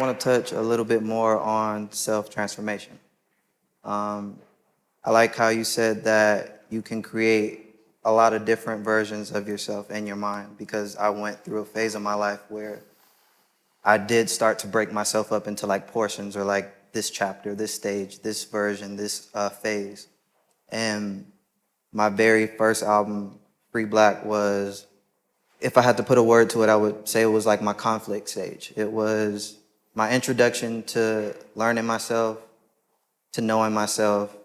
want to touch a little bit more on self-transformation. I like how you said that you can create a lot of different versions of yourself in your mind, because I went through a phase of my life where I did start to break myself up into like portions, or like this chapter, this stage, this version, this phase. And my very first album, Free Black, was, if I had to put a word to it, I would say it was like my conflict stage. It was my introduction to learning myself, to knowing myself,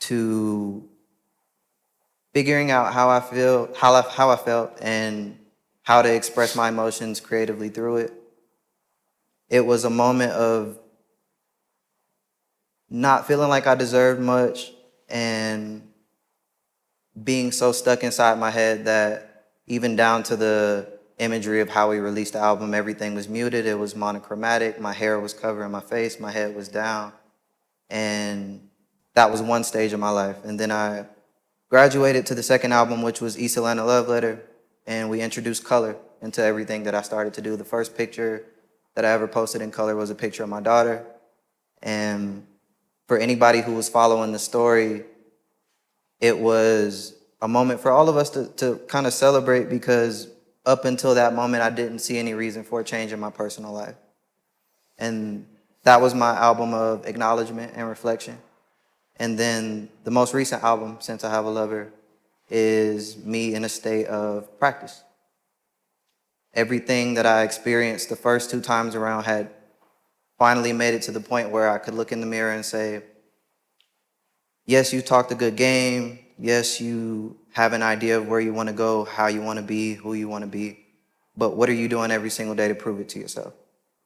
to figuring out how I feel, how I felt, and how to express my emotions creatively through it. It was a moment of not feeling like I deserved much and being so stuck inside my head that even down to the imagery of how we released the album, everything was muted, it was monochromatic, my hair was covering my face, my head was down. And that was one stage of my life. And then I graduated to the second album, which was East Atlanta Love Letter, and we introduced color into everything that I started to do. The first picture that I ever posted in color was a picture of my daughter. And for anybody who was following the story, it was a moment for all of us to kind of celebrate, because up until that moment, I didn't see any reason for a change in my personal life. And that was my album of acknowledgement and reflection. And then the most recent album, Since I Have a Lover, is me in a state of practice. Everything that I experienced the first 2 times around had finally made it to the point where I could look in the mirror and say, yes, you talked a good game. Yes, you have an idea of where you want to go, how you want to be, who you want to be. But what are you doing every single day to prove it to yourself?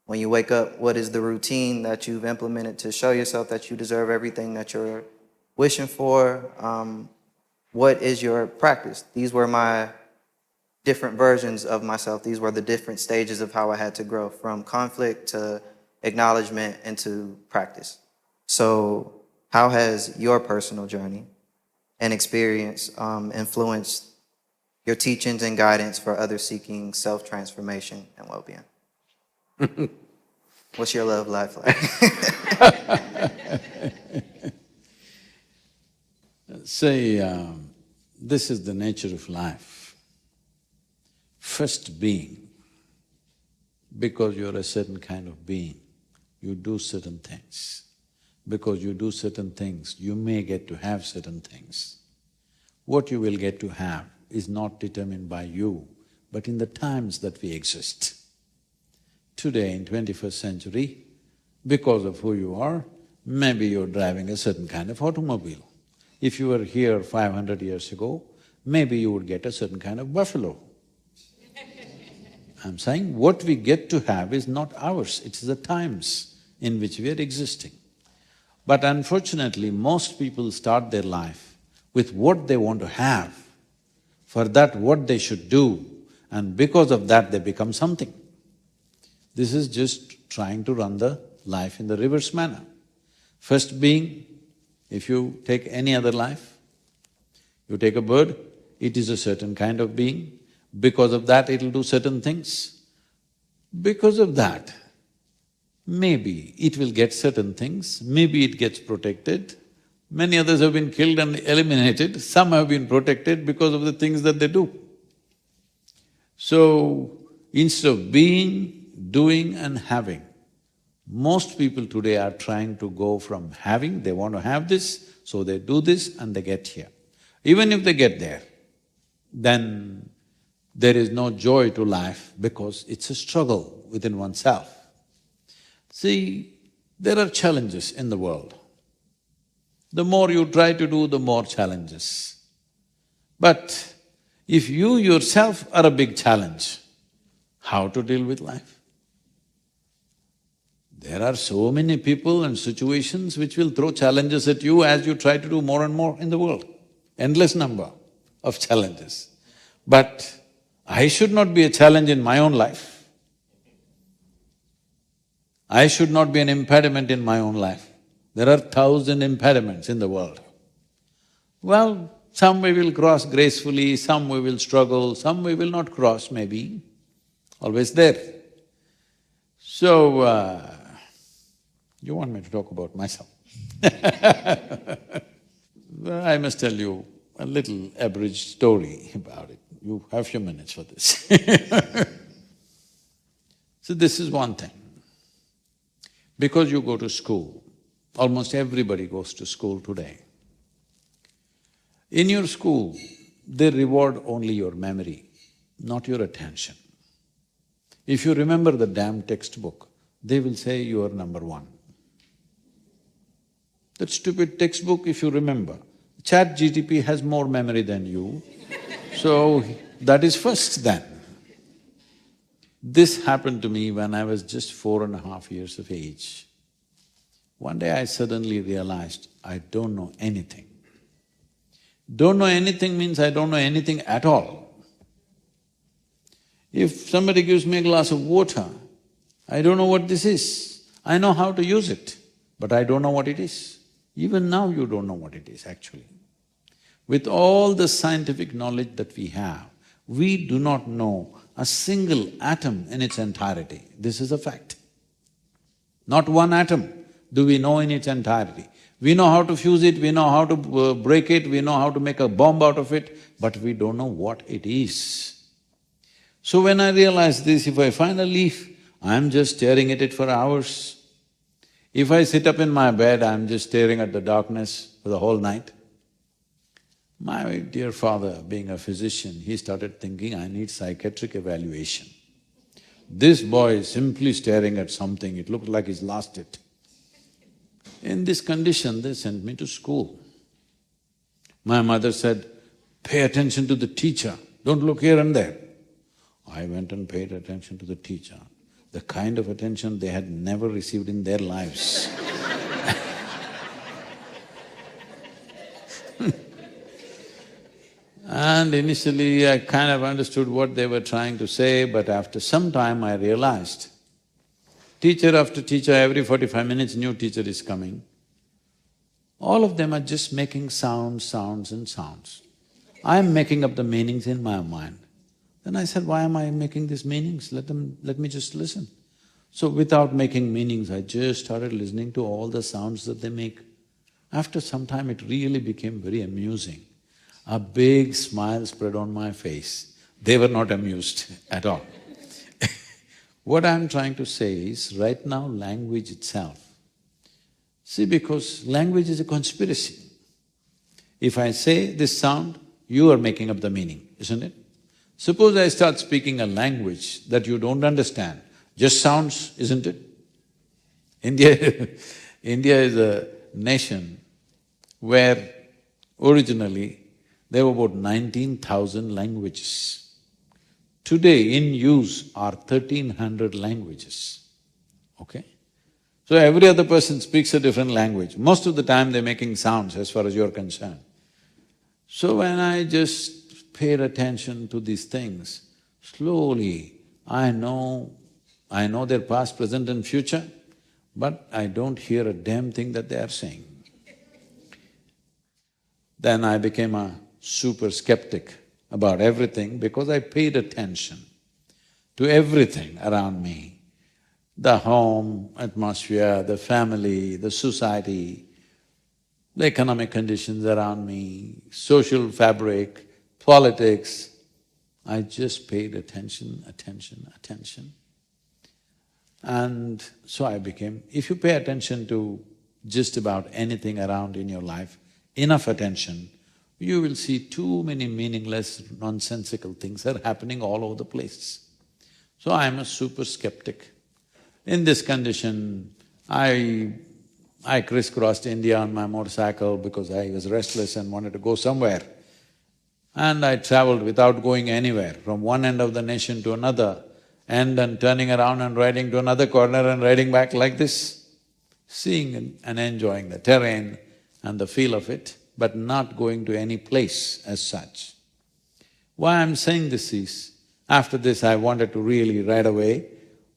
When you wake up, what is the routine that you've implemented to show yourself that you deserve everything that you're wishing for? What is your practice? These were my different versions of myself. These were the different stages of how I had to grow, from conflict to acknowledgement into practice. So how has your personal journey and experience influenced your teachings and guidance for others seeking self-transformation and well-being? What's your love life like? Say, this is the nature of life. First being, because you're a certain kind of being, you do certain things. Because you do certain things, you may get to have certain things. What you will get to have is not determined by you, but in the times that we exist. Today, in 21st century, because of who you are, maybe you're driving a certain kind of automobile. If you were here 500 years ago, maybe you would get a certain kind of buffalo. I'm saying what we get to have is not ours, it's the times in which we are existing. But unfortunately, most people start their life with what they want to have, for that what they should do, and because of that they become something. This is just trying to run the life in the reverse manner. First being, if you take any other life, you take a bird, it is a certain kind of being, because of that it'll do certain things. Because of that, maybe it will get certain things, maybe it gets protected. Many others have been killed and eliminated, some have been protected because of the things that they do. So, instead of being, doing and having, most people today are trying to go from having, they want to have this, so they do this and they get here. Even if they get there, then there is no joy to life because it's a struggle within oneself. See, there are challenges in the world. The more you try to do, the more challenges. But if you yourself are a big challenge, how to deal with life? There are so many people and situations which will throw challenges at you as you try to do more and more in the world. Endless number of challenges. But I should not be a challenge in my own life. I should not be an impediment in my own life. There are 1,000 impediments in the world. Well, some we will cross gracefully, some we will struggle, some we will not cross maybe, always there. So, You want me to talk about myself? Well, I must tell you a little abridged story about it. You have few minutes for this. So this is one thing. Because you go to school, almost everybody goes to school today. In your school, they reward only your memory, not your attention. If you remember the damn textbook, they will say you are number one. That stupid textbook, if you remember, ChatGPT has more memory than you, so that is first then. This happened to me when I was just 4.5 years of age. One day I suddenly realized I don't know anything. Don't know anything means I don't know anything at all. If somebody gives me a glass of water, I don't know what this is. I know how to use it, but I don't know what it is. Even now you don't know what it is actually. With all the scientific knowledge that we have, we do not know a single atom in its entirety. This is a fact. Not one atom do we know in its entirety. We know how to fuse it, we know how to break it, we know how to make a bomb out of it, but we don't know what it is. So when I realized this, if I find a leaf, I'm just staring at it for hours. If I sit up in my bed, I'm just staring at the darkness for the whole night. My dear father, being a physician, he started thinking, I need psychiatric evaluation. This boy is simply staring at something, it looked like he's lost it. In this condition, they sent me to school. My mother said, pay attention to the teacher, don't look here and there. I went and paid attention to the teacher, the kind of attention they had never received in their lives. And initially I kind of understood what they were trying to say, but after some time I realized, teacher after teacher, every 45 minutes new teacher is coming. All of them are just making sounds, sounds and sounds. I'm making up the meanings in my mind. Then I said, why am I making these meanings? Let me just listen. So without making meanings, I just started listening to all the sounds that they make. After some time, it really became very amusing. A big smile spread on my face. They were not amused at all. What I'm trying to say is, right now language itself, see, because language is a conspiracy. If I say this sound, you are making up the meaning, isn't it? Suppose I start speaking a language that you don't understand, just sounds, isn't it? India is a nation where originally there were about 19,000 languages. Today in use are 1,300 languages, okay? So every other person speaks a different language. Most of the time they're making sounds as far as you're concerned. So when I just paid attention to these things, slowly I know their past, present and future, but I don't hear a damn thing that they are saying. Then I became a super skeptic about everything because I paid attention to everything around me. The home atmosphere, the family, the society, the economic conditions around me, social fabric, politics. I just paid attention. And so I became… If you pay attention to just about anything around in your life, enough attention, you will see too many meaningless, nonsensical things are happening all over the place. So I'm a super skeptic. In this condition, I crisscrossed India on my motorcycle because I was restless and wanted to go somewhere. And I traveled without going anywhere, from one end of the nation to another, and turning around and riding to another corner and riding back like this, seeing and enjoying the terrain and the feel of it, but not going to any place as such. Why I'm saying this is, after this I wanted to really ride away,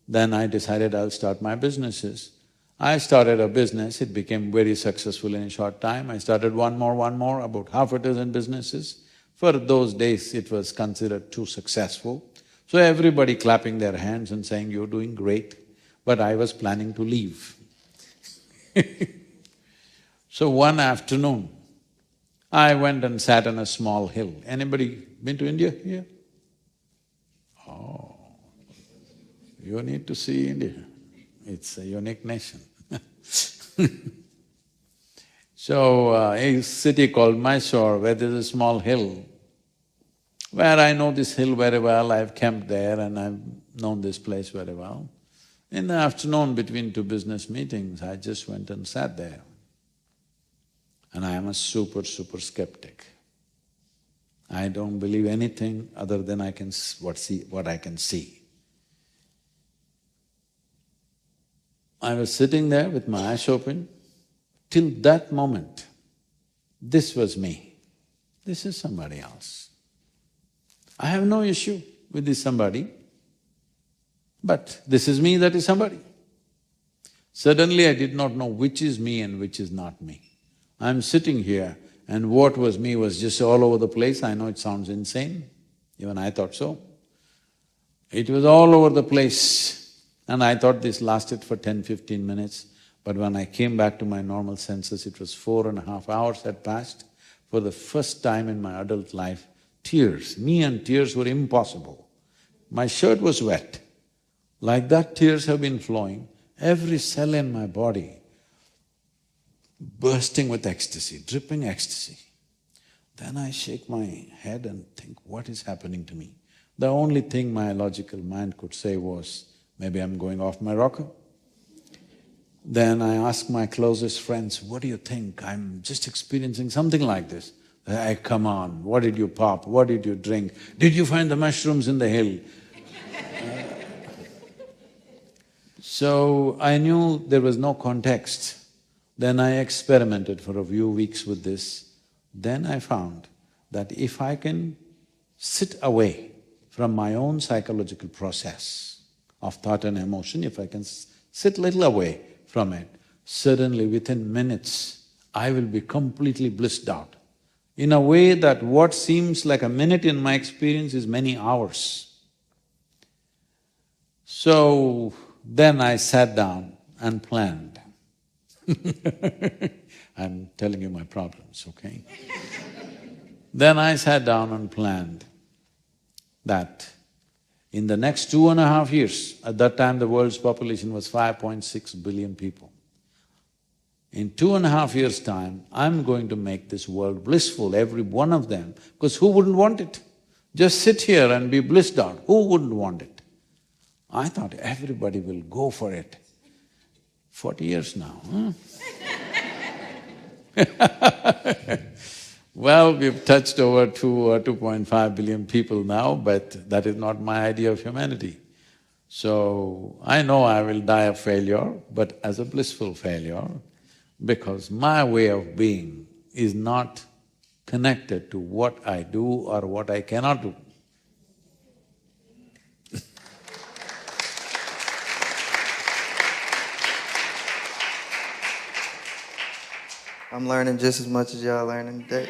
then I decided I'll start my businesses. I started a business, it became very successful in a short time. I started one more, about half a dozen businesses. For those days, it was considered too successful. So everybody clapping their hands and saying, you're doing great, but I was planning to leave. So one afternoon, I went and sat on a small hill. Anybody been to India here? Oh, you need to see India. It's a unique nation. So, a city called Mysore, where there's a small hill, where I know this hill very well, I've camped there and I've known this place very well. In the afternoon, between two business meetings, I just went and sat there. And I am a super skeptic. I don't believe anything other than what I can see. I was sitting there with my eyes open. Till that moment, this was me. This is somebody else. I have no issue with this somebody, but this is me, that is somebody. Suddenly I did not know which is me and which is not me. I'm sitting here and what was me was just all over the place. I know it sounds insane, even I thought so. It was all over the place and I thought this lasted for 10-15 minutes. But when I came back to my normal senses, it was 4.5 hours had passed. For the first time in my adult life, tears, me and tears were impossible. My shirt was wet. Like that, tears have been flowing, every cell in my body bursting with ecstasy, dripping ecstasy. Then I shake my head and think, what is happening to me? The only thing my logical mind could say was, maybe I'm going off my rocker. Then I ask my closest friends, what do you think? I'm just experiencing something like this. Hey, come on, what did you pop? What did you drink? Did you find the mushrooms in the hill? So I knew there was no context. Then I experimented for a few weeks with this. Then I found that if I can sit away from my own psychological process of thought and emotion, if I can sit little away from it, suddenly within minutes, I will be completely blissed out. In a way that what seems like a minute in my experience is many hours. So then I sat down and planned. I'm telling you my problems, okay? Then I sat down and planned that in the next 2.5 years, at that time the world's population was 5.6 billion people. In 2.5 years' time, I'm going to make this world blissful, every one of them, because who wouldn't want it? Just sit here and be blissed out, who wouldn't want it? I thought everybody will go for it. 40 years now, huh? Well, we've touched over 2 or 2.5 billion people now, but that is not my idea of humanity. So, I know I will die of failure, but as a blissful failure, because my way of being is not connected to what I do or what I cannot do. I'm learning just as much as y'all learning today.